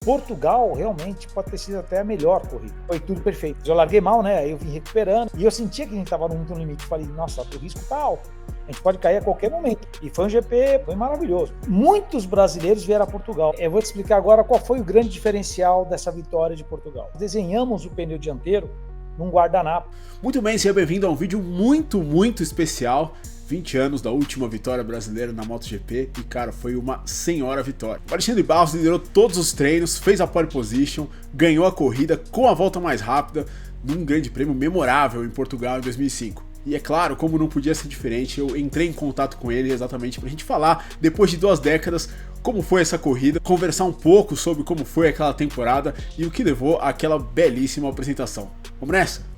Portugal realmente pode ter sido até a melhor corrida. Foi tudo perfeito. Eu larguei mal, né? Aí eu vim recuperando e eu sentia que a gente estava no limite. Falei, nossa, o risco tá alto. A gente pode cair a qualquer momento. E foi um GP, foi maravilhoso. Muitos brasileiros vieram a Portugal. Eu vou te explicar agora qual foi o grande diferencial dessa vitória de Portugal. Desenhamos o pneu dianteiro num guardanapo. Muito bem, seja bem-vindo a um vídeo muito especial. 20 anos da última vitória brasileira na MotoGP e, cara, foi uma senhora vitória. O Alexandre Barros liderou todos os treinos, fez a pole position, ganhou a corrida com a volta mais rápida num grande prêmio memorável em Portugal em 2005. E é claro, como não podia ser diferente, eu entrei em contato com ele exatamente pra gente falar, depois de 2 décadas, como foi essa corrida, conversar um pouco sobre como foi aquela temporada e o que levou àquela belíssima apresentação. Vamos nessa?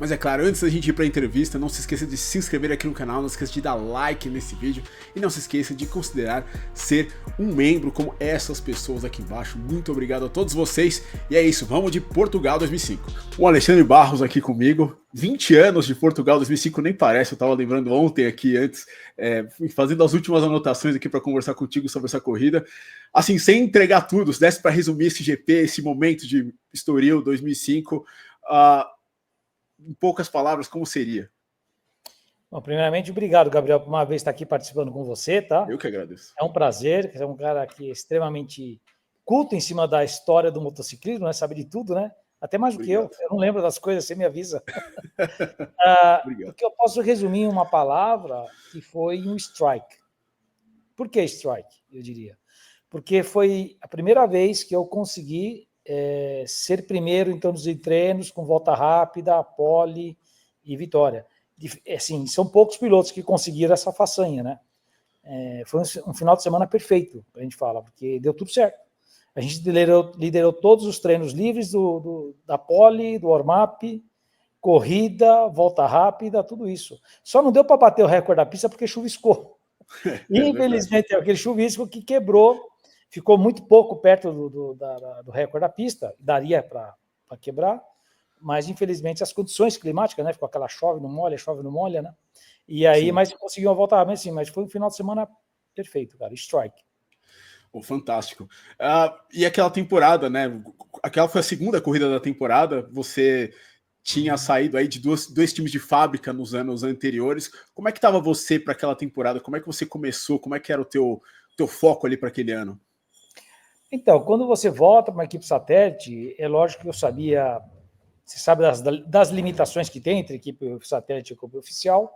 Mas é claro, antes da gente ir para a entrevista, não se esqueça de se inscrever aqui no canal, não se esqueça de dar like nesse vídeo e não se esqueça de considerar ser um membro como essas pessoas aqui embaixo. Muito obrigado a todos vocês e é isso, vamos de Portugal 2005. O Alexandre Barros aqui comigo, 20 anos de Portugal 2005, nem parece, eu estava lembrando ontem aqui antes, fazendo as últimas anotações aqui para conversar contigo sobre essa corrida. Assim, sem entregar tudo, se desse para resumir esse GP, esse momento de Estoril 2005, em poucas palavras, como seria? Bom, primeiramente, obrigado, Gabriel, por uma vez estar aqui participando com você, tá? Eu que agradeço. É um prazer, você é um cara que é extremamente culto em cima da história do motociclismo, né? Sabe de tudo, né? Até mais do Obrigado. que eu não lembro das coisas, você me avisa. O que eu posso resumir em uma palavra que foi um strike. Por que strike, eu diria? Porque foi a primeira vez que eu consegui ser primeiro em todos os treinos, com volta rápida, pole e vitória. Assim, são poucos pilotos que conseguiram essa façanha, né? Foi um final de semana perfeito, a gente fala, porque deu tudo certo. A gente liderou todos os treinos livres da pole, do warm-up, corrida, volta rápida, tudo isso. Só não deu para bater o recorde da pista porque chuviscou. Infelizmente, é aquele chuvisco que quebrou, ficou muito pouco perto do recorde da pista, daria para quebrar, mas infelizmente as condições climáticas, né? Ficou aquela chove, não molha, né? E aí, sim. Mas conseguiu uma volta rápida, sim, mas foi um final de semana perfeito, cara, strike. Oh, fantástico. E aquela temporada, né? Aquela foi a segunda corrida da temporada, você tinha saído aí de dois times de fábrica nos anos anteriores. Como é que estava você para aquela temporada? Como é que você começou? Como é que era o teu foco ali para aquele ano? Então, quando você volta para uma equipe satélite, é lógico que eu sabia, você sabe das limitações que tem entre equipe satélite e equipe oficial.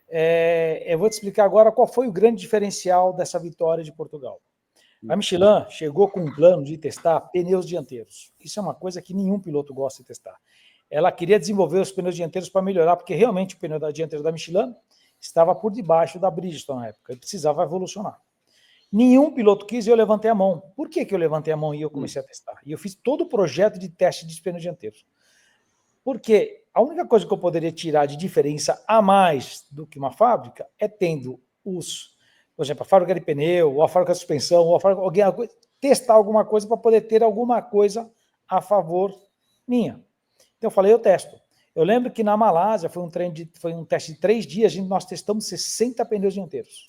Eu vou te explicar agora qual foi o grande diferencial dessa vitória de Portugal. A Michelin chegou com um plano de testar pneus dianteiros. Isso é uma coisa que nenhum piloto gosta de testar. Ela queria desenvolver os pneus dianteiros para melhorar, porque realmente o pneu dianteiro da Michelin estava por debaixo da Bridgestone na época e precisava evolucionar. Nenhum piloto quis e eu levantei a mão. Por que eu levantei a mão e eu comecei a testar? E eu fiz todo o projeto de teste de pneus dianteiros. Porque a única coisa que eu poderia tirar de diferença a mais do que uma fábrica é tendo por exemplo, a fábrica de pneu, ou a fábrica de suspensão, ou a fábrica, testar alguma coisa para poder ter alguma coisa a favor minha. Então eu falei, eu testo. Eu lembro que na Malásia foi um teste de 3 dias, nós testamos 60 pneus dianteiros.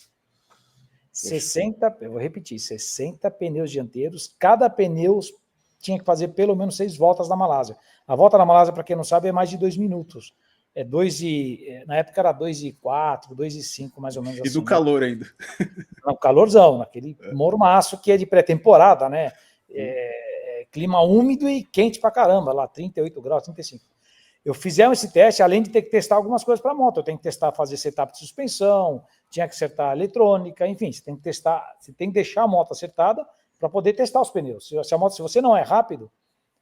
60, eu vou repetir, 60 pneus dianteiros, cada pneu tinha que fazer pelo menos 6 voltas na Malásia. A volta na Malásia, para quem não sabe, é mais de 2 minutos. Na época era 2,4, 2,5, mais ou menos assim. E do calor ainda. No calorzão, naquele mormaço que é de pré-temporada, né? Clima úmido e quente pra caramba, lá 38 graus, 35. Fizemos esse teste, além de ter que testar algumas coisas para a moto. Eu tenho que testar, fazer setup de suspensão, tinha que acertar a eletrônica, enfim, você tem que testar, você tem que deixar a moto acertada para poder testar os pneus. Se você não é rápido,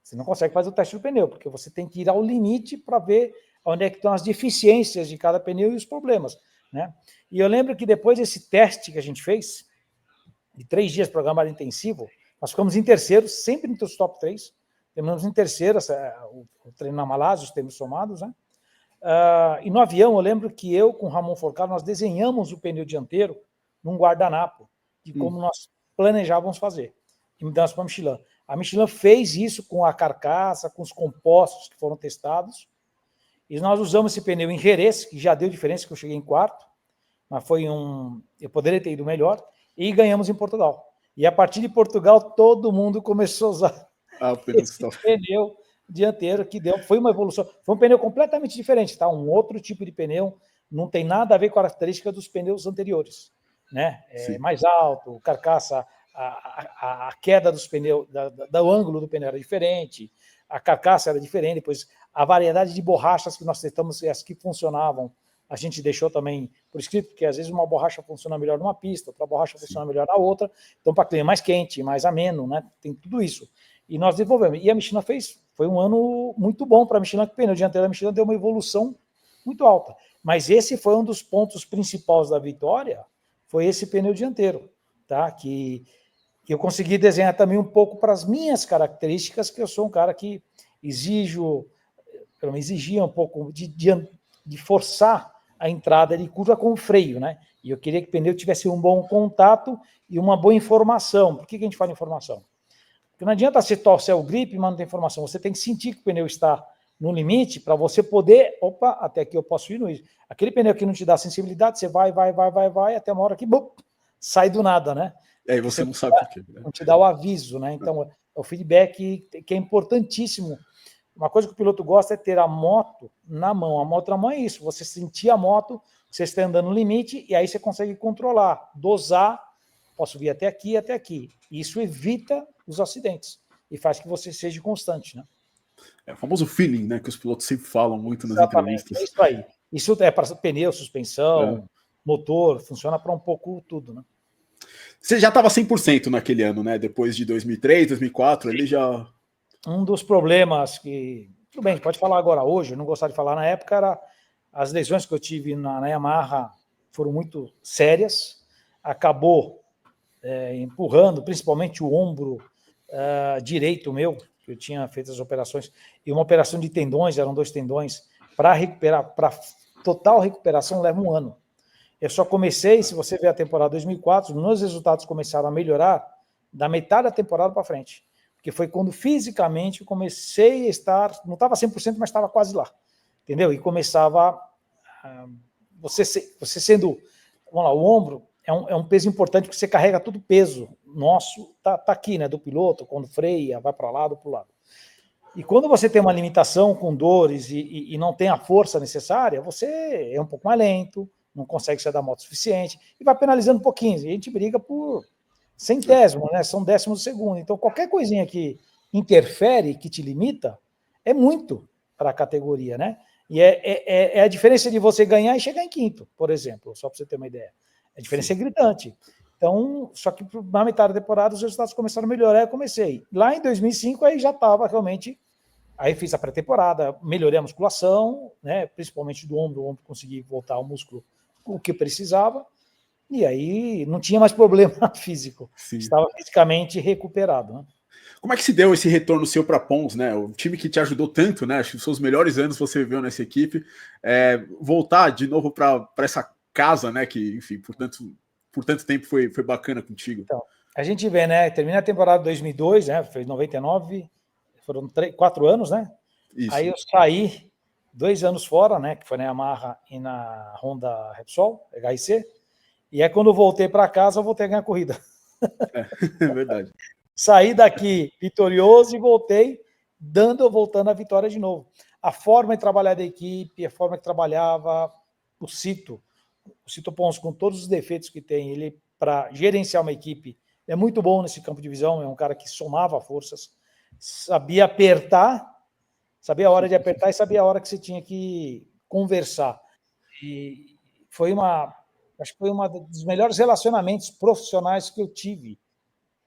você não consegue fazer o teste do pneu, porque você tem que ir ao limite para ver onde é que estão as deficiências de cada pneu e os problemas, né? E eu lembro que depois desse teste que a gente fez, de 3 dias programado intensivo, nós ficamos em terceiro, sempre entre os top 3, terminamos em terceiro, o treino na Malásia, os treinos somados, né? E no avião, eu lembro que eu, com o Ramon Forcado, nós desenhamos o pneu dianteiro num guardanapo, de como nós planejávamos fazer, e mudamos para a Michelin. A Michelin fez isso com a carcaça, com os compostos que foram testados, e nós usamos esse pneu em Jerez, que já deu diferença, que eu cheguei em quarto, mas eu poderia ter ido melhor, e ganhamos em Portugal. E a partir de Portugal, todo mundo começou a usar esse pneu dianteiro, foi uma evolução. Foi um pneu completamente diferente, tá? Um outro tipo de pneu, não tem nada a ver com a característica dos pneus anteriores, né? Mais alto, carcaça, a queda dos pneus, do ângulo do pneu era diferente, a carcaça era diferente, depois a variedade de borrachas que nós testamos, as que funcionavam, a gente deixou também por escrito, porque às vezes uma borracha funciona melhor numa pista, outra borracha funciona melhor na outra, então para clima mais quente, mais ameno, né? Tem tudo isso. E nós desenvolvemos. E a Michelin foi um ano muito bom para a Michelin, que o pneu dianteiro da Michelin deu uma evolução muito alta. Mas esse foi um dos pontos principais da vitória, foi esse pneu dianteiro, tá? Que eu consegui desenhar também um pouco para as minhas características, que eu sou um cara que exigia um pouco de forçar a entrada de curva com o freio, né? E eu queria que o pneu tivesse um bom contato e uma boa informação. Por que a gente fala informação? Porque não adianta você torcer o grip e mandar informação. Você tem que sentir que o pneu está no limite para você poder, até aqui eu posso ir no isso. Aquele pneu que não te dá sensibilidade, você vai, até uma hora que sai do nada, né? E você não sabe por quê. Né? Não te dá o aviso, né? Então, é o feedback que é importantíssimo. Uma coisa que o piloto gosta é ter a moto na mão. A moto na mão é isso, você sentir a moto, você está andando no limite, e aí você consegue controlar, dosar, posso vir até aqui, até aqui. Isso evita os acidentes e faz que você seja constante, né? É o famoso feeling, né, que os pilotos sempre falam muito nas entrevistas. É isso aí. Isso é para pneu, suspensão, motor, funciona para um pouco tudo, né? Você já estava 100% naquele ano, né? Depois de 2003, 2004, ele já... Um dos problemas que... Tudo bem, pode falar agora hoje, eu não gostaria de falar na época, era as lesões que eu tive na Yamaha foram muito sérias, acabou empurrando, principalmente o ombro direito meu, que eu tinha feito as operações, e uma operação de tendões, eram 2 tendões, para recuperar, para total recuperação leva 1 ano. Eu só comecei, se você ver a temporada 2004, meus resultados começaram a melhorar da metade da temporada para frente, porque foi quando fisicamente eu comecei a estar, não estava 100%, mas estava quase lá, entendeu? E começava, você sendo, vamos lá, o ombro é um peso importante, porque você carrega todo o peso nosso, tá aqui, né, do piloto, quando freia, vai para lá, para o lado. E quando você tem uma limitação com dores e não tem a força necessária, você é um pouco mais lento, não consegue sair da moto o suficiente, e vai penalizando um pouquinho. E a gente briga por centésimo, né? São décimos de segundo. Então, qualquer coisinha que interfere, que te limita, é muito para a categoria, né? E é a diferença de você ganhar e chegar em quinto, por exemplo, só para você ter uma ideia. A diferença é gritante. Então, só que na metade da temporada os resultados começaram a melhorar, eu comecei. Lá em 2005, aí já estava realmente... Aí fiz a pré-temporada, melhorei a musculação, né? Principalmente do ombro, o ombro consegui voltar ao músculo o que eu precisava, e aí não tinha mais problema físico. Sim. Estava fisicamente recuperado, né? Como é que se deu esse retorno seu para Pons, né? O time que te ajudou tanto, né? Acho que os seus melhores anos você viveu nessa equipe, voltar de novo para essa casa, né? Que, enfim, por tanto tempo foi bacana contigo. Então, a gente vê, né? Termina a temporada de 2002, né? Foi 99, foram 4 anos, né? Isso. Aí eu saí 2 anos fora, né? Que foi na Yamaha e na Honda Repsol, HRC. E aí, quando eu voltei para casa, eu voltei a ganhar corrida. É verdade. Saí daqui vitorioso e voltei voltando a vitória de novo. A forma de trabalhar da equipe, a forma que trabalhava o Cito Pons, com todos os defeitos que tem, ele, para gerenciar uma equipe, é muito bom nesse campo de visão, é um cara que somava forças, sabia apertar, sabia a hora de apertar e sabia a hora que você tinha que conversar. E acho que foi um dos melhores relacionamentos profissionais que eu tive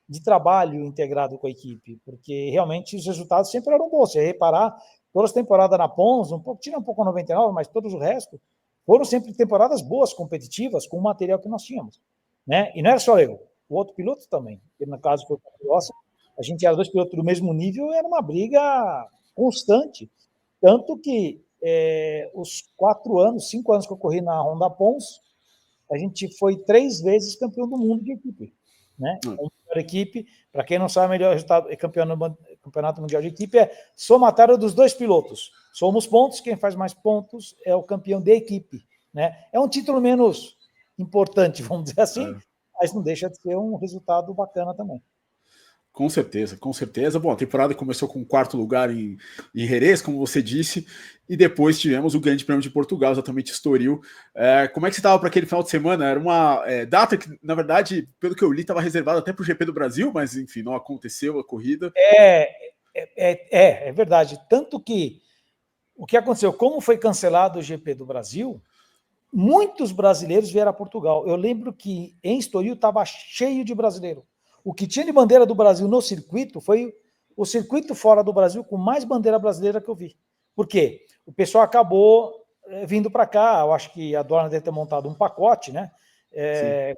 de trabalho integrado com a equipe, porque realmente os resultados sempre eram bons. Você reparar, todas as temporadas na Pons, tira um pouco a 99, mas todos o resto, foram sempre temporadas boas, competitivas, com o material que nós tínhamos, né? E não era só eu, o outro piloto também, que no caso foi o Patriota, a gente era 2 pilotos do mesmo nível, era uma briga constante, tanto que os 5 anos que eu corri na Honda Pons, a gente foi 3 vezes campeão do mundo de equipe, né? A melhor equipe, para quem não sabe, o melhor resultado campeonato mundial de equipe é somatório dos 2 pilotos. Somos pontos, quem faz mais pontos é o campeão de equipe, né? É um título menos importante, vamos dizer assim, mas não deixa de ser um resultado bacana também. Com certeza, com certeza. Bom, a temporada começou com o 4º lugar em Jerez, como você disse, e depois tivemos o Grande Prêmio de Portugal, exatamente Estoril. Como é que você estava para aquele final de semana? Era uma data que, na verdade, pelo que eu li, estava reservada até para o GP do Brasil, mas enfim, não aconteceu a corrida. É verdade. Tanto que o que aconteceu, como foi cancelado o GP do Brasil, muitos brasileiros vieram a Portugal. Eu lembro que em Estoril estava cheio de brasileiro. O que tinha de bandeira do Brasil no circuito foi o circuito fora do Brasil com mais bandeira brasileira que eu vi. Por quê? O pessoal acabou vindo para cá. Eu acho que a Dorna deve ter montado um pacote, né?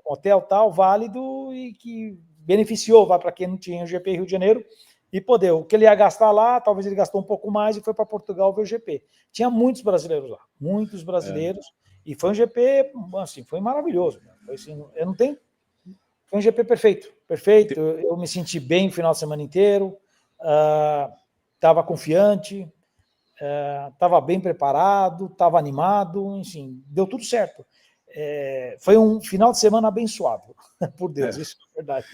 Com hotel tal, válido, e que beneficiou, vai para quem não tinha o GP Rio de Janeiro, e poder. O que ele ia gastar lá, talvez ele gastou um pouco mais e foi para Portugal ver o GP. Tinha muitos brasileiros lá, muitos brasileiros, e foi um GP, assim, foi maravilhoso. Foi assim, eu não tenho. Foi um GP perfeito, perfeito. Eu me senti bem o final de semana inteiro, estava confiante, estava bem preparado, estava animado, enfim, deu tudo certo. Foi um final de semana abençoado, por Deus, isso é verdade.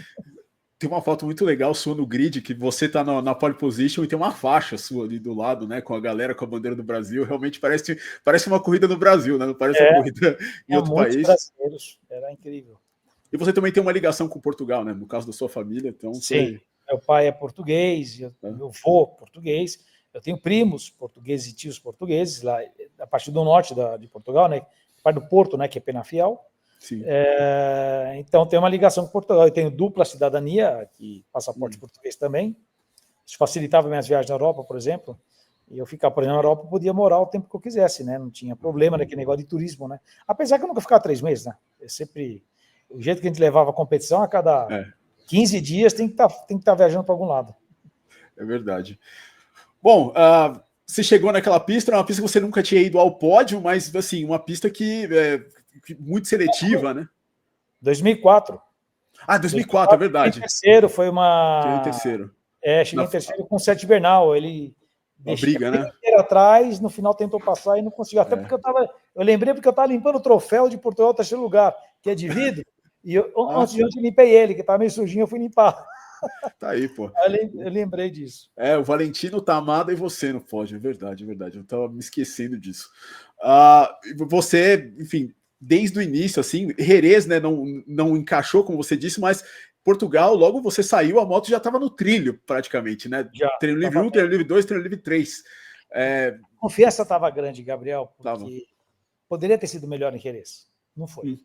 Tem uma foto muito legal sua no grid, que você tá na pole position e tem uma faixa sua ali do lado, né, com a galera com a bandeira do Brasil. Realmente parece uma corrida no Brasil, né? Não parece uma corrida em outro país. Brasileiros, era incrível. E você também tem uma ligação com Portugal, né? No caso da sua família, então. Sim, meu pai é português, meu avô português, eu tenho primos portugueses e tios portugueses lá, a partir do norte de Portugal, né? Parte do Porto, né? Que é Penafiel. Sim. Então tem uma ligação com Portugal. Eu tenho dupla cidadania, que passaporte português também. Isso facilitava minhas viagens na Europa, por exemplo. E eu ficava, por exemplo, na Europa, podia morar o tempo que eu quisesse, né? Não tinha problema naquele negócio de turismo, né? Apesar que eu nunca ficava 3 meses, né? Eu sempre, o jeito que a gente levava a competição, a cada 15 dias tem que estar viajando para algum lado. É verdade. Bom, você chegou naquela pista, era uma pista que você nunca tinha ido ao pódio, mas assim, uma pista que muito seletiva, né? 2004. 2004, é verdade. Terceiro, foi uma... Cheguei em terceiro. Cheguei em terceiro com o Sete Bernal, ele deixou briga, né? atrás, no final tentou passar e não conseguiu, até porque eu lembrei porque eu estava limpando o troféu de Portugal, terceiro lugar, que é de vidro, e antes de ontem limpei ele, que estava meio sujinho, eu fui limpar. Tá aí, pô. Eu lembrei disso. O Valentino Tamada e você no pódio, é verdade, é verdade. Eu estava me esquecendo disso. Você, enfim, desde o início, assim, Jerez, né, não encaixou, como você disse, mas Portugal, logo você saiu, a moto já estava no trilho, praticamente, né? Treino livre 1, treino livre 2, treino livre 3. A confiança estava grande, Gabriel, porque poderia ter sido melhor em Jerez. Não foi.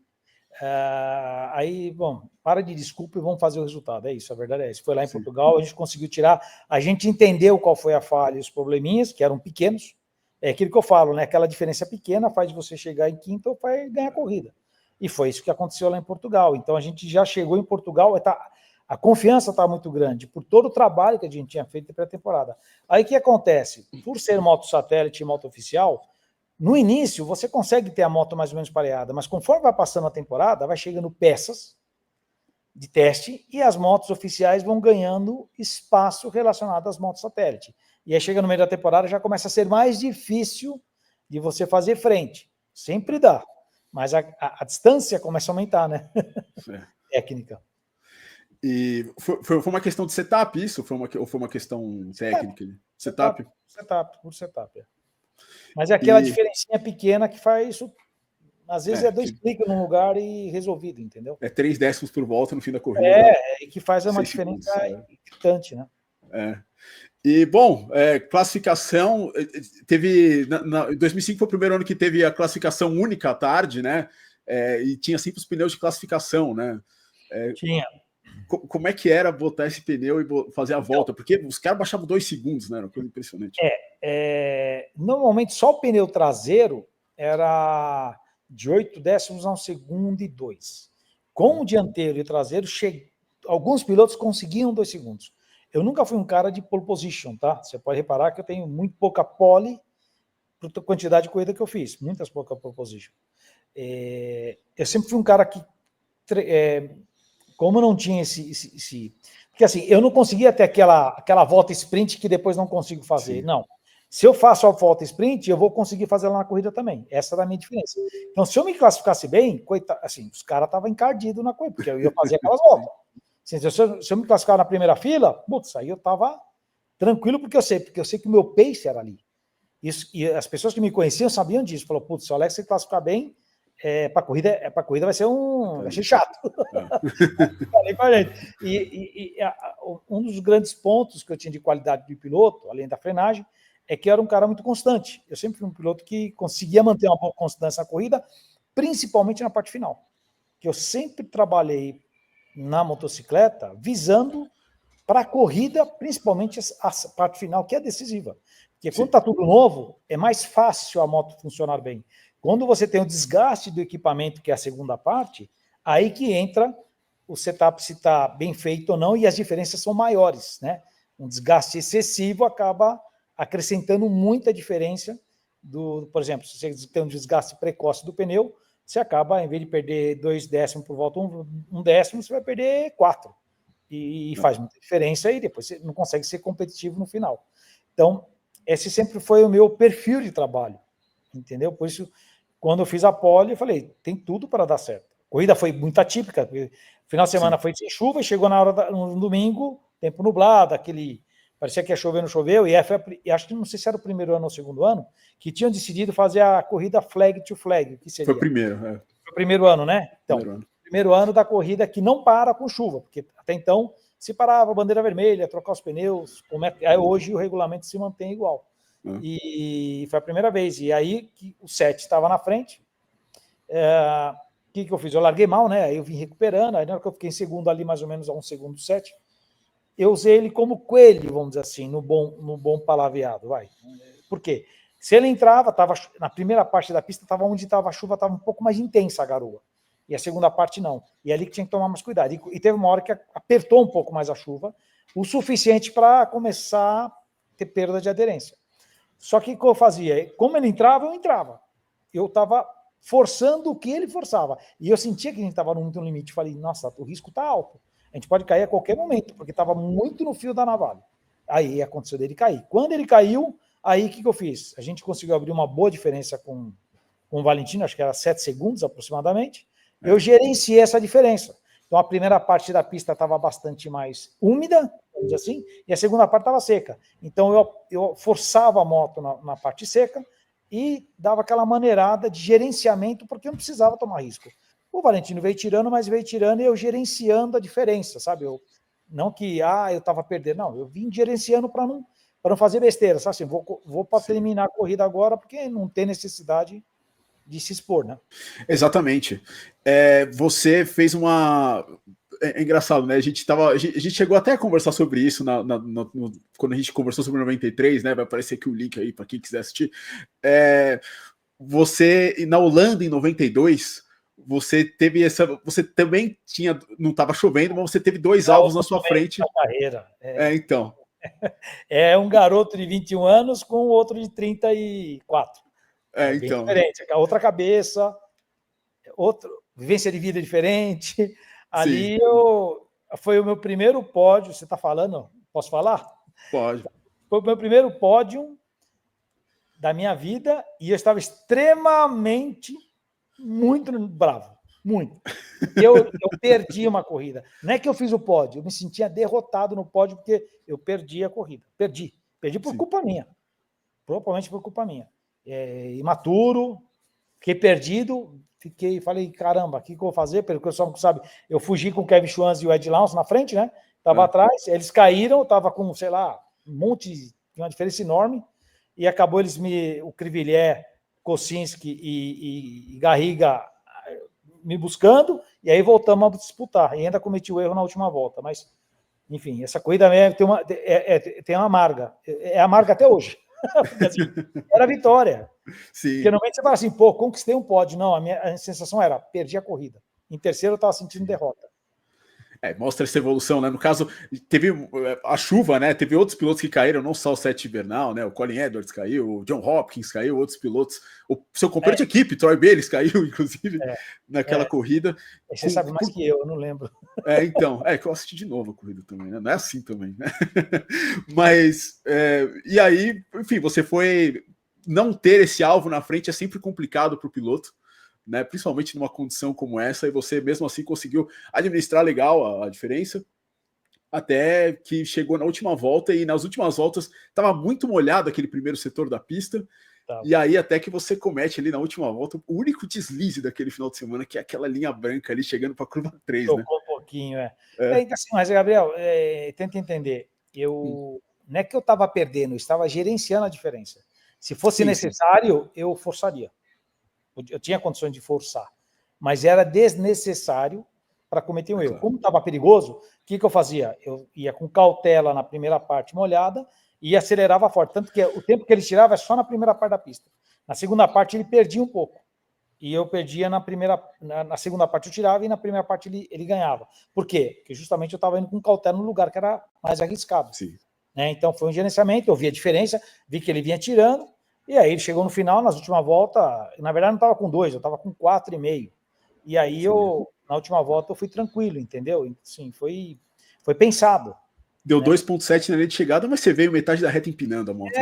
Aí, bom, para de desculpa e vamos fazer o resultado. É isso, a verdade é essa. Foi lá em Portugal, a gente conseguiu tirar, a gente entendeu qual foi a falha e os probleminhas, que eram pequenos. É aquilo que eu falo, né? Aquela diferença pequena faz você chegar em quinto ou vai ganhar a corrida. E foi isso que aconteceu lá em Portugal. Então a gente já chegou em Portugal, a confiança está muito grande por todo o trabalho que a gente tinha feito pré-temporada. Aí o que acontece? Por ser moto satélite e moto oficial, no início você consegue ter a moto mais ou menos pareada, mas conforme vai passando a temporada, vai chegando peças de teste e as motos oficiais vão ganhando espaço relacionado às motos satélite. E aí chega no meio da temporada, já começa a ser mais difícil de você fazer frente. Sempre dá. Mas a distância começa a aumentar, né? Técnica. E foi uma questão de setup isso? Ou foi uma questão técnica? Setup? Por setup. Mas é aquela diferencinha pequena que faz isso. Às vezes 2 cliques num lugar e resolvido, entendeu? 3 décimos por volta no fim da corrida. E que faz uma diferença gritante, né? E, bom, classificação, teve, em 2005 foi o primeiro ano que teve a classificação única à tarde, né, e tinha sempre os pneus de classificação, né. Tinha. Como é que era botar esse pneu e fazer a volta? Porque os caras baixavam 2 segundos, né, era uma coisa impressionante. Normalmente só o pneu traseiro era de 8 décimos a 1 segundo e 2. Com o dianteiro e o traseiro, alguns pilotos conseguiam 2 segundos. Eu nunca fui um cara de pole position, tá? Você pode reparar que eu tenho muito pouca pole para a quantidade de corrida que eu fiz. Muitas pouca pole position. Eu sempre fui um cara que... como não tinha esse... Porque assim, eu não conseguia ter aquela volta sprint que depois não consigo fazer. Sim. Não. Se eu faço a volta sprint, eu vou conseguir fazer ela na corrida também. Essa era a minha diferença. Então, se eu me classificasse bem, coitado, assim, os caras estavam encardidos na corrida, porque eu ia fazer aquelas voltas. Se eu me classificar na primeira fila, putz, aí eu estava tranquilo, porque eu sei que o meu pace era ali. Isso, e as pessoas que me conheciam sabiam disso. Falou, putz, se o Alex se classificar bem, para a corrida vai ser chato. Falei com a gente. Um dos grandes pontos que eu tinha de qualidade de piloto, além da frenagem, é que eu era um cara muito constante. Eu sempre fui um piloto que conseguia manter uma boa constância na corrida, principalmente na parte final. Que eu sempre trabalhei na motocicleta visando para a corrida, principalmente a parte final, que é decisiva. Porque quando está tudo novo, é mais fácil a moto funcionar bem. Quando você tem o desgaste do equipamento, que é a segunda parte, aí que entra o setup, se está bem feito ou não, e as diferenças são maiores, né? Um desgaste excessivo acaba acrescentando muita diferença por exemplo, se você tem um desgaste precoce do pneu, você acaba, em vez de perder 2 décimos por volta, um décimo, você vai perder 4. E faz muita diferença e depois você não consegue ser competitivo no final. Então, esse sempre foi o meu perfil de trabalho, entendeu? Por isso, quando eu fiz a pole, eu falei, tem tudo para dar certo. A corrida foi muito atípica, final de semana foi sem chuva, e chegou no domingo, tempo nublado, parecia que ia chover, não choveu, e acho que não sei se era o primeiro ano ou o segundo ano, que tinham decidido fazer a corrida flag to flag, que seria? Foi o primeiro, Foi o primeiro ano, né? Então, primeiro ano da corrida que não para com chuva, porque até então se parava, bandeira vermelha, trocar os pneus, hoje o regulamento se mantém igual. E foi a primeira vez, e aí que o 7 estava na frente, o que eu fiz? Eu larguei mal, né? Aí eu vim recuperando, aí na hora que eu fiquei em segundo ali, mais ou menos a 1 segundo do 7, eu usei ele como coelho, vamos dizer assim, no bom palavreado, vai. Por quê? Se ele entrava, na primeira parte da pista, estava onde estava a chuva, estava um pouco mais intensa a garoa. E a segunda parte não. E ali que tinha que tomar mais cuidado. E teve uma hora que apertou um pouco mais a chuva, o suficiente para começar a ter perda de aderência. Só que o que eu fazia? Como ele entrava, eu entrava. Eu estava forçando o que ele forçava. E eu sentia que a gente estava muito no limite. Falei, nossa, o risco está alto. A gente pode cair a qualquer momento, porque estava muito no fio da navalha. Aí aconteceu dele cair. Quando ele caiu, aí o que eu fiz? A gente conseguiu abrir uma boa diferença com o Valentino, acho que era 7 segundos aproximadamente. Eu gerenciei essa diferença. Então a primeira parte da pista estava bastante mais úmida, vamos dizer assim, e a segunda parte estava seca. Então eu forçava a moto na parte seca e dava aquela maneirada de gerenciamento, porque eu não precisava tomar risco. O Valentino veio tirando, mas veio tirando e eu gerenciando a diferença, sabe? Não que eu estava perdendo, não. Eu vim gerenciando para não fazer besteira, sabe? Assim, vou para terminar a corrida agora, porque não tem necessidade de se expor, né? Exatamente. Você fez uma... É engraçado, né? A gente chegou até a conversar sobre isso quando a gente conversou sobre 93, né? Vai aparecer aqui o link aí para quem quiser assistir. Você, na Holanda, em 92... Você teve você também não estava chovendo, mas você teve 2 alvos na sua frente. Carreira. Então. É um garoto de 21 anos com outro de 34. Então. Bem diferente. Outra cabeça, vivência de vida diferente. Ali foi o meu primeiro pódio. Você está falando? Posso falar? Pode. Foi o meu primeiro pódio da minha vida e eu estava extremamente muito bravo, muito. Eu perdi uma corrida. Não é que eu fiz o pódio, eu me sentia derrotado no pódio porque eu perdi a corrida. Perdi por culpa minha. Provavelmente por culpa minha. Imaturo, fiquei perdido, falei, caramba, o que eu vou fazer? Pelo que o pessoal não sabe, eu fugi com o Kevin Schwanz e o Ed Lance na frente, né? Estava atrás, eles caíram, estava com, sei lá, uma diferença enorme, e acabou o Crivillier, Kocinski e Garriga me buscando, e aí voltamos a disputar. E ainda cometi o erro na última volta. Mas, enfim, essa corrida tem uma amarga. É amarga até hoje. Porque, assim, era vitória. Sim. Porque normalmente você fala assim, pô, conquistei um pódio. Não, a minha sensação era, perdi a corrida. Em terceiro eu estava sentindo derrota. Mostra essa evolução, né? No caso, teve a chuva, né? Teve outros pilotos que caíram, não só o Seth Bernal, né? O Colin Edwards caiu, o John Hopkins caiu, outros pilotos. O seu companheiro de equipe, Troy Bayliss, caiu, inclusive, naquela corrida. Você sabe mais que eu não lembro. Então, que eu assisti de novo a corrida também, né? Não é assim também, né? Mas, e aí, enfim, você foi... Não ter esse alvo na frente é sempre complicado para o piloto, né, principalmente numa condição como essa, e você mesmo assim conseguiu administrar legal a diferença, até que chegou na última volta, e nas últimas voltas estava muito molhado aquele primeiro setor da pista, e aí até que você comete ali na última volta o único deslize daquele final de semana, que é aquela linha branca ali chegando para a curva 3, né? Tocou um pouquinho, Assim, mas, Gabriel, tenta entender, não é que eu estava perdendo, eu estava gerenciando a diferença. Se fosse necessário, eu forçaria. Eu tinha condições de forçar, mas era desnecessário para cometer um erro. Como estava perigoso, o que eu fazia? Eu ia com cautela na primeira parte molhada e acelerava forte. Tanto que o tempo que ele tirava é só na primeira parte da pista. Na segunda parte ele perdia um pouco. E eu perdia na segunda parte eu tirava e na primeira parte ele ganhava. Por quê? Porque justamente eu estava indo com cautela no lugar que era mais arriscado. Então foi um gerenciamento, eu vi a diferença, vi que ele vinha tirando. E aí ele chegou no final, nas últimas voltas, na verdade não estava com 2, eu estava com 4,5. E aí na última volta eu fui tranquilo, entendeu? Sim, foi pensado. Deu 2,7 na linha de chegada, mas você veio metade da reta empinando a moto.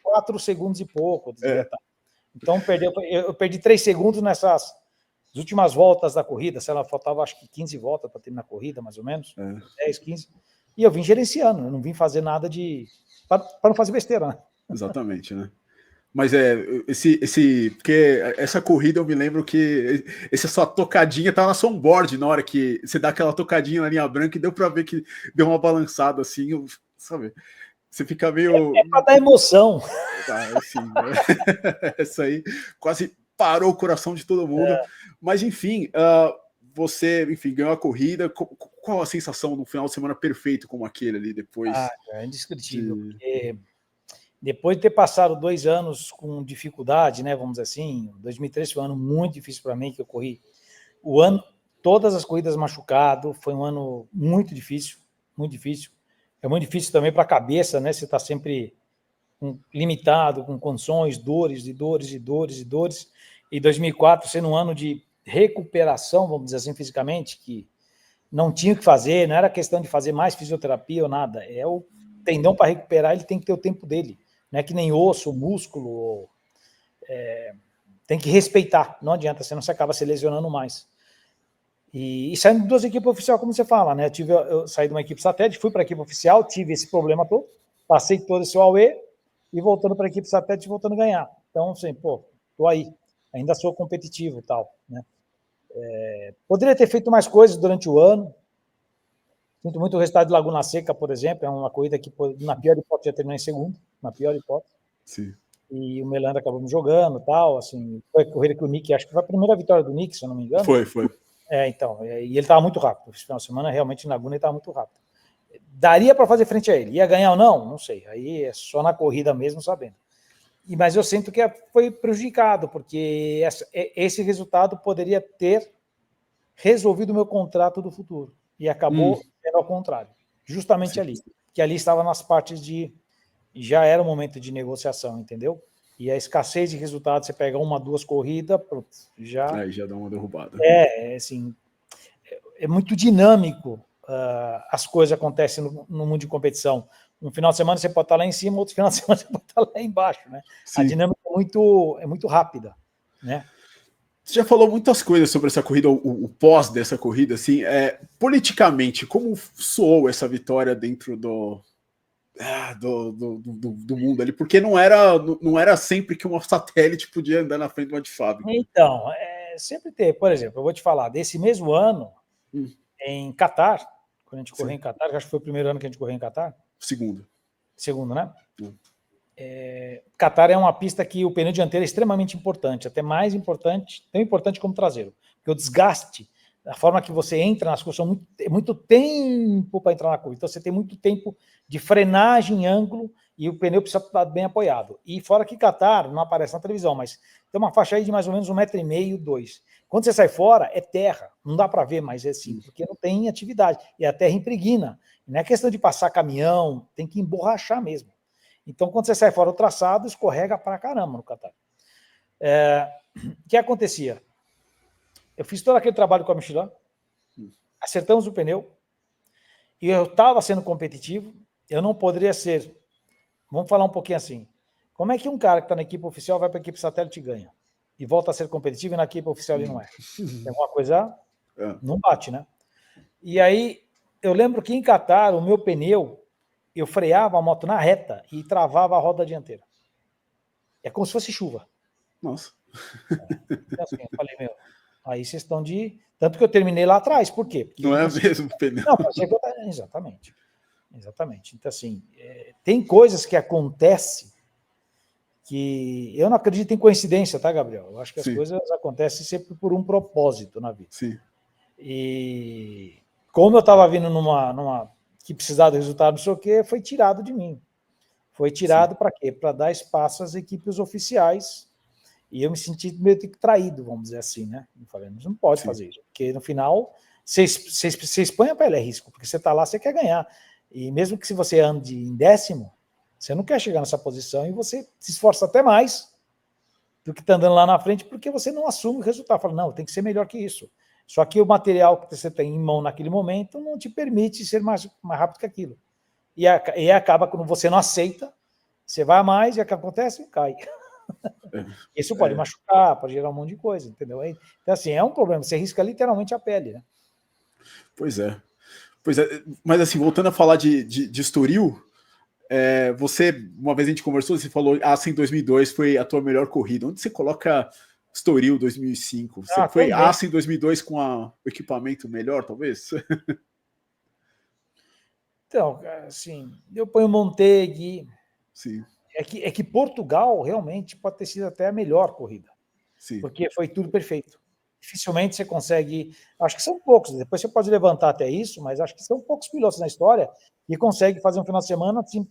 4 segundos e pouco. Então eu perdi 3 segundos nessas últimas voltas da corrida, se ela faltava acho que 15 voltas para terminar a corrida, mais ou menos, 10, 15. E eu vim gerenciando, eu não vim fazer nada para não fazer besteira, né? Exatamente, né? Mas porque essa corrida eu me lembro que essa sua tocadinha tava na onboard na hora que você dá aquela tocadinha na linha branca e deu para ver que deu uma balançada assim, sabe? Você fica meio... para dar emoção. Assim, né? Essa aí quase parou o coração de todo mundo. Mas enfim, você, enfim, ganhou a corrida. Qual a sensação no final de semana perfeito como aquele ali depois? É indescritível, porque depois de ter passado 2 anos com dificuldade, né, vamos dizer assim, 2013 foi um ano muito difícil para mim, que eu corri todas as corridas machucado, foi um ano muito difícil, muito difícil. É muito difícil também para a cabeça, né, você está sempre limitado, com condições, dores e dores e dores e dores, e 2004 sendo um ano de recuperação, vamos dizer assim, fisicamente, que não tinha o que fazer, não era questão de fazer mais fisioterapia ou nada, é o tendão para recuperar, ele tem que ter o tempo dele, não é que nem osso, músculo, tem que respeitar, não adianta, senão você acaba se lesionando mais. E saindo de 2 equipes oficiais, como você fala, né? Eu saí de uma equipe satélite, fui para a equipe oficial, tive esse problema todo, passei todo esse AUE e voltando para a equipe satélite, voltando a ganhar. Então, assim, tô aí, ainda sou competitivo e tal, né? Poderia ter feito mais coisas durante o ano. Sinto muito o resultado de Laguna Seca, por exemplo, é uma corrida que, na pior hipótese, ia terminar em segundo, na pior hipótese. Sim. E o Melandro acabou me jogando e tal, assim, foi a corrida que o Nick, acho que foi a primeira vitória do Nick, se eu não me engano. Foi. Então, e ele estava muito rápido, esse final de semana, realmente, na Laguna ele estava muito rápido. Daria para fazer frente a ele, ia ganhar ou não? Não sei, aí é só na corrida mesmo, sabendo. Mas eu sinto que foi prejudicado, porque esse resultado poderia ter resolvido o meu contrato do futuro, e acabou sendo ao contrário, justamente ali, que ali estava nas partes já era o momento de negociação, entendeu? E a escassez de resultados, você pega 1, 2 corridas, aí já dá uma derrubada. Assim, é muito dinâmico, as coisas acontecem no mundo de competição. Um final de semana você pode estar lá em cima, outro final de semana você pode estar lá embaixo, né? A dinâmica é muito rápida, né? Você já falou muitas coisas sobre essa corrida, o pós dessa corrida, assim, politicamente, como soou essa vitória dentro do mundo ali? Porque não era sempre que uma satélite podia andar na frente de uma de fábrica. Então, sempre teve, por exemplo, eu vou te falar, desse mesmo ano, em Catar, quando a gente correu em Catar, acho que foi o primeiro ano que a gente correu em Catar. Segundo, né? Catar é uma pista que o pneu dianteiro é extremamente importante, até mais importante, tão importante como o traseiro, porque o desgaste, a forma que você entra nas curvas, é muito tempo para entrar na curva, então você tem muito tempo de frenagem em ângulo e o pneu precisa estar bem apoiado. E fora que Catar não aparece na televisão, mas tem uma faixa aí de mais ou menos 1,5 m, 2 m. Quando você sai fora, é terra, não dá para ver mais assim, porque não tem atividade, e a terra impregna. Não é questão de passar caminhão, tem que emborrachar mesmo. Então, quando você sai fora do traçado, escorrega pra caramba no Qatar. O que acontecia? Eu fiz todo aquele trabalho com a Michelin, acertamos o pneu, e eu estava sendo competitivo, eu não poderia ser... Vamos falar um pouquinho assim. Como é que um cara que está na equipe oficial vai para a equipe satélite e ganha? E volta a ser competitivo e na equipe oficial ele não é? Tem alguma coisa... Não bate, né? E aí, eu lembro que em Qatar, o meu pneu, eu freava a moto na reta e travava a roda dianteira. É como se fosse chuva. Nossa. Então, assim, eu falei, meu, aí vocês estão de... Tanto que eu terminei lá atrás. Por quê? Porque não é mesmo pneu. Não, exatamente. Exatamente. Então, assim, tem coisas que acontecem que eu não acredito em coincidência, tá, Gabriel? Eu acho que as coisas acontecem sempre por um propósito na vida. Sim. E como eu estava vindo numa que precisava do resultado, não sei o quê, foi tirado de mim. Foi tirado para quê? Para dar espaço às equipes oficiais. E eu me senti meio que traído, vamos dizer assim, né? Eu falei, mas não pode fazer isso, porque no final você expõe a pele a risco, porque você está lá, você quer ganhar. E mesmo que se você ande em 10º, você não quer chegar nessa posição e você se esforça até mais do que está andando lá na frente, porque você não assume o resultado. Fala, não, tem que ser melhor que isso. Só que o material que você tem em mão naquele momento não te permite ser mais rápido que aquilo. E acaba, quando você não aceita, você vai a mais e o que acontece? Cai. Isso pode machucar, pode gerar um monte de coisa, entendeu? Então, assim, é um problema, você risca literalmente a pele, né? Pois é. Mas assim, voltando a falar de Estoril, você, uma vez a gente conversou, você falou, Assen 2002 foi a tua melhor corrida. Onde você coloca Estoril 2005? Você foi Assen 2002 com o equipamento melhor, talvez? Então, assim, eu ponho Monteg. Sim. É que Portugal realmente pode ter sido até a melhor corrida. Sim. Porque foi tudo perfeito. Dificilmente você consegue... Acho que são poucos, depois você pode levantar até isso, mas acho que são poucos pilotos na história que conseguem fazer um final de semana assim,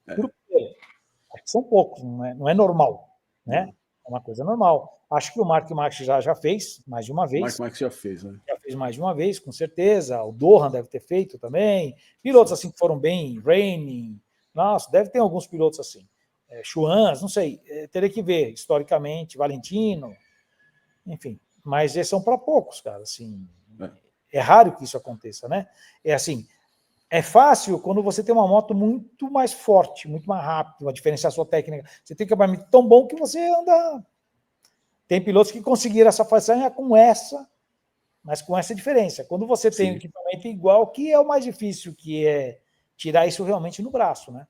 acho que são poucos, não é normal, né? É uma coisa normal. Acho que o Mark Marques já fez mais de uma vez. O Mark Marques já fez, né? Já fez mais de uma vez, com certeza. O Dohan deve ter feito também. Pilotos assim que foram bem, Reining. Nossa, deve ter alguns pilotos assim. Schwanz, não sei. Teria que ver historicamente, Valentino, enfim. Mas esses são para poucos, cara. Assim, é raro que isso aconteça, né? É assim, é fácil quando você tem uma moto muito mais forte, muito mais rápida, uma diferenciação técnica. Você tem equipamento tão bom que você anda... Tem pilotos que conseguiram essa façanha mas com essa diferença. Quando você tem um equipamento igual, que é o mais difícil, que é tirar isso realmente no braço, né?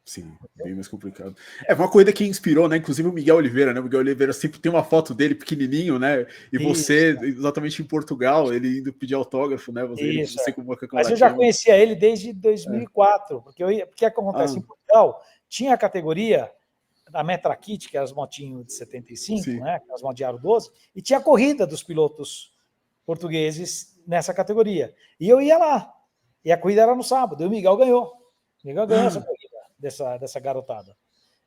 Sim, bem mais complicado. Uma corrida que inspirou, né? Inclusive o Miguel Oliveira, né? O Miguel Oliveira sempre tem uma foto dele pequenininho, né? E você, exatamente em Portugal, ele indo pedir autógrafo, né? Você com Mas eu já conhecia ele desde 2004, porque o que acontece em Portugal, tinha a categoria da Metra Kit, que eram as motinhos de 75, né? As motos de aro 12, e tinha a corrida dos pilotos portugueses nessa categoria. E eu ia lá. E a corrida era no sábado. E o Miguel ganhou. O Miguel ganhou essa corrida dessa garotada.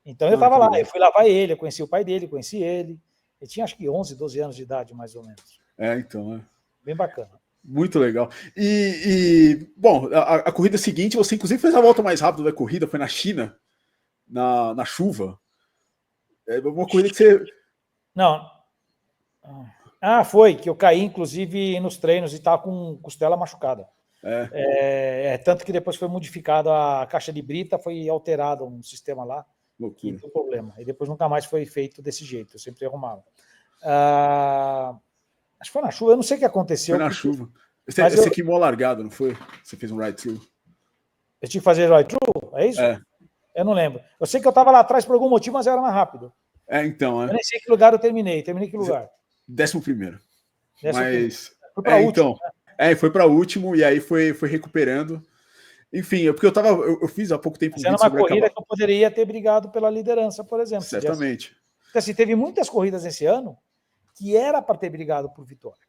Então eu estava lá. Eu fui lavar ele, eu conheci o pai dele, conheci ele. Ele tinha acho que 11, 12 anos de idade, mais ou menos. Então. Bem bacana. Muito legal. Bom, a corrida seguinte, você inclusive fez a volta mais rápida da corrida, foi na China, na chuva. É uma corrida que você... Não. Foi, que eu caí, inclusive, nos treinos e estava com costela machucada. Tanto que depois foi modificado a caixa de brita, foi alterado um sistema lá, que deu problema. E depois nunca mais foi feito desse jeito, eu sempre arrumava. Acho que foi na chuva, eu não sei o que aconteceu. Foi na chuva. Você queimou a largada, não foi? Você fez um ride-through. Eu tinha que fazer ride-through? É isso? Eu não lembro. Eu sei que eu estava lá atrás por algum motivo, mas era mais rápido. Eu nem sei que lugar eu terminei. Terminei que lugar? 11º. Mas... Foi para último. Né? Foi para último e aí foi recuperando. Enfim, porque eu fiz há pouco tempo... Mas era uma corrida que eu poderia ter brigado pela liderança, por exemplo. Certamente. Porque assim, teve muitas corridas esse ano que era para ter brigado por vitória.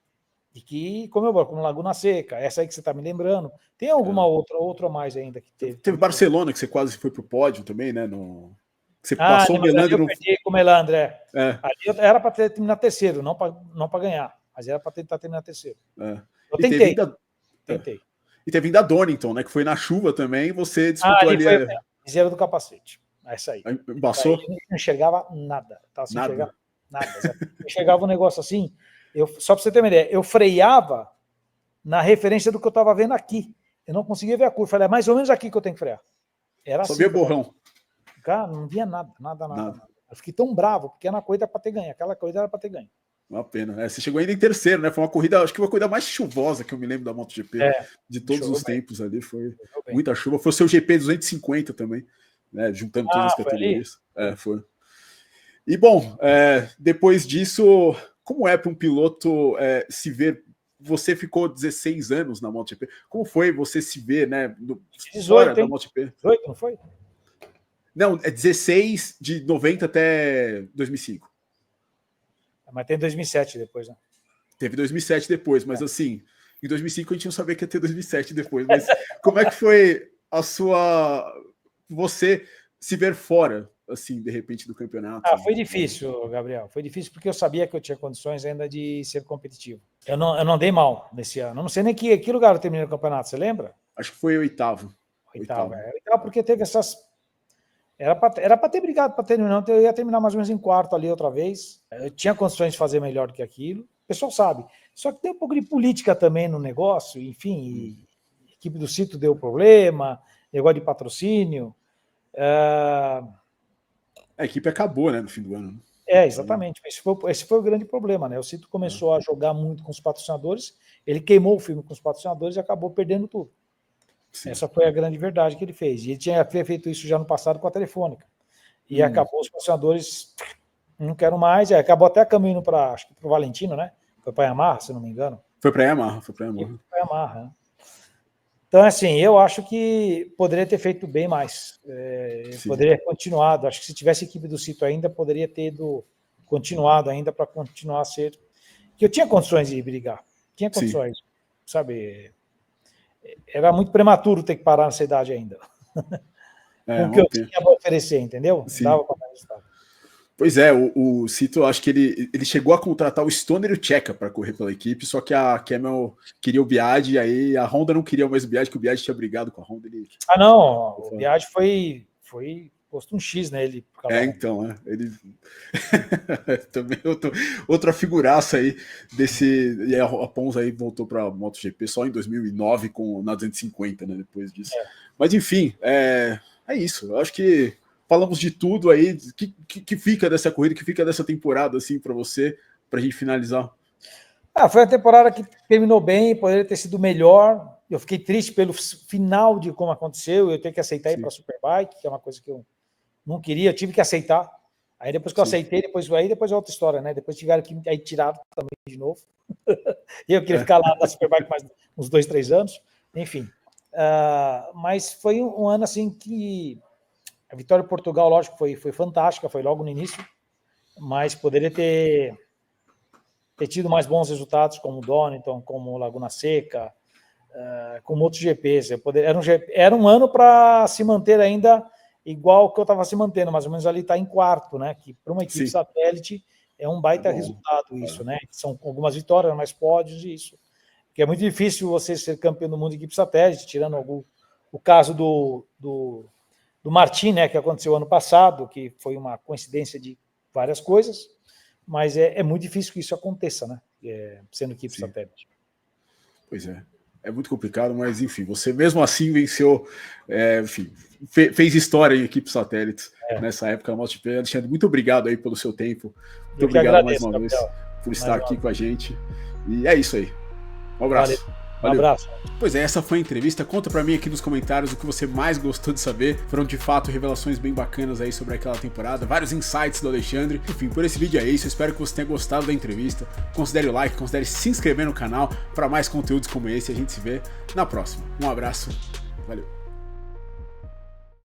E que, como Laguna Seca, essa aí que você está me lembrando, tem alguma outra mais ainda que teve. Teve Barcelona, que você quase foi para o pódio também, né? Você passou o Melandri. Eu perdi com o Melandri, Ali era para terminar terceiro, não para ganhar. mas era para tentar terminar terceiro. Eu tentei. Tentei. E teve vindo a Donington, né? Que foi na chuva também, você disputou ali. Zero do capacete. Essa aí. Embaçou? Eu não enxergava nada. Tava sem nada. enxergar nada. Eu enxergava um negócio assim. Só para você ter uma ideia, eu freava na referência do que eu estava vendo aqui. Eu não conseguia ver a curva. Falei, é mais ou menos aqui que eu tenho que frear. Era só assim. Só via borrão. Cara, não via nada. Eu fiquei tão bravo, porque na corrida era para ter ganho. Aquela corrida era para ter ganho. Uma pena. Você chegou ainda em terceiro, né? Foi uma corrida, acho que uma corrida mais chuvosa que eu me lembro da MotoGP de todos os tempos ali. Foi muita chuva. Foi o seu GP 250 também, né? Juntando todas as categorias. Foi. E bom, depois disso, como é para um piloto se ver? Você ficou 16 anos na MotoGP. Como foi você se ver, né? Fora da MotoGP? 18, não foi? Não, é 16 de 90 até 2005. Mas tem 2007 depois, né? Teve 2007 depois, mas assim, em 2005 a gente não sabia que ia ter 2007 depois. Mas como é que foi você se ver fora, assim, de repente, do campeonato? Foi difícil, Gabriel. Foi difícil porque eu sabia que eu tinha condições ainda de ser competitivo. Eu não dei mal nesse ano. Eu não sei nem que lugar eu terminei o campeonato, você lembra? Acho que foi oitavo. Oitavo, porque teve essas... Era para ter brigado para terminar, eu ia terminar mais ou menos em quarto ali outra vez. Eu tinha condições de fazer melhor do que aquilo. O pessoal sabe. Só que tem um pouco de política também no negócio, enfim. A equipe do Cito deu problema, negócio de patrocínio. A equipe acabou, né, no fim do ano. Exatamente. Esse foi o grande problema, né? O Cito começou a jogar muito com os patrocinadores, ele queimou o filme com os patrocinadores e acabou perdendo tudo. Sim. Essa foi a grande verdade que ele fez. E ele tinha feito isso já no passado com a Telefônica. E acabou os patrocinadores, não quero mais. Acabou até caminhando para o Valentino, né? Foi para a Yamaha, se não me engano. Foi para a Yamaha. Né? Então, assim, eu acho que poderia ter feito bem mais. Poderia ter continuado. Acho que se tivesse equipe do Cito ainda, poderia ter continuado ainda para continuar a ser... Que eu tinha condições de brigar. Tinha condições, sabe... Era muito prematuro ter que parar nessa idade ainda. Com o que eu tinha para oferecer, entendeu? Sim. Dava para resultado. Pois é, o Cito, acho que ele chegou a contratar o Stoner e o Checa para correr pela equipe, só que a Camel queria o Biaggi, e aí a Honda não queria mais o Biaggi, que o Biaggi tinha brigado com a Honda. Não, o Biaggi foi posto um X nele. Então, né? Ele também outra figuraça aí desse... E a Pons aí voltou para a MotoGP só em 2009 na 250, né? Depois disso. Mas enfim, é isso. Eu acho que falamos de tudo aí. Que fica dessa corrida, que fica dessa temporada, assim, para você, para a gente finalizar? Foi uma temporada que terminou bem, poderia ter sido melhor. Eu fiquei triste pelo final de como aconteceu. Eu tenho que aceitar ir para a Superbike, que é uma coisa que eu não queria, eu tive que aceitar. Aí depois que eu aceitei, depois é outra história, né? Depois tiveram que aí tiraram também de novo. E eu queria ficar lá na Superbike mais uns 2, 3 anos. Enfim. Mas foi um ano assim que a vitória em Portugal, lógico, foi fantástica, foi logo no início, mas poderia ter tido mais bons resultados, como o Donington, como o Laguna Seca, como outros GPs. Era um ano para se manter ainda igual que eu estava se mantendo, mais ou menos ali está em quarto, né? Que para uma equipe satélite é um baita resultado isso, né? São algumas vitórias, mais pódios e isso. Porque é muito difícil você ser campeão do mundo de equipe satélite, tirando o caso do Martin, né? Que aconteceu ano passado, que foi uma coincidência de várias coisas, mas é muito difícil que isso aconteça, né? Sendo equipe satélite. Pois é. É muito complicado, mas enfim, você mesmo assim venceu, enfim, fez história em equipe satélites nessa época da MotoGP. Alexandre, muito obrigado aí pelo seu tempo. Muito obrigado mais uma vez por estar aqui com a gente. E é isso aí. Um abraço. Um abraço. Pois é, essa foi a entrevista. Conta pra mim aqui nos comentários o que você mais gostou de saber. Foram de fato revelações bem bacanas aí sobre aquela temporada, vários insights do Alexandre. Enfim, por esse vídeo é isso. Eu espero que você tenha gostado da entrevista. Considere o like, considere se inscrever no canal para mais conteúdos como esse. A gente se vê na próxima. Um abraço. Valeu.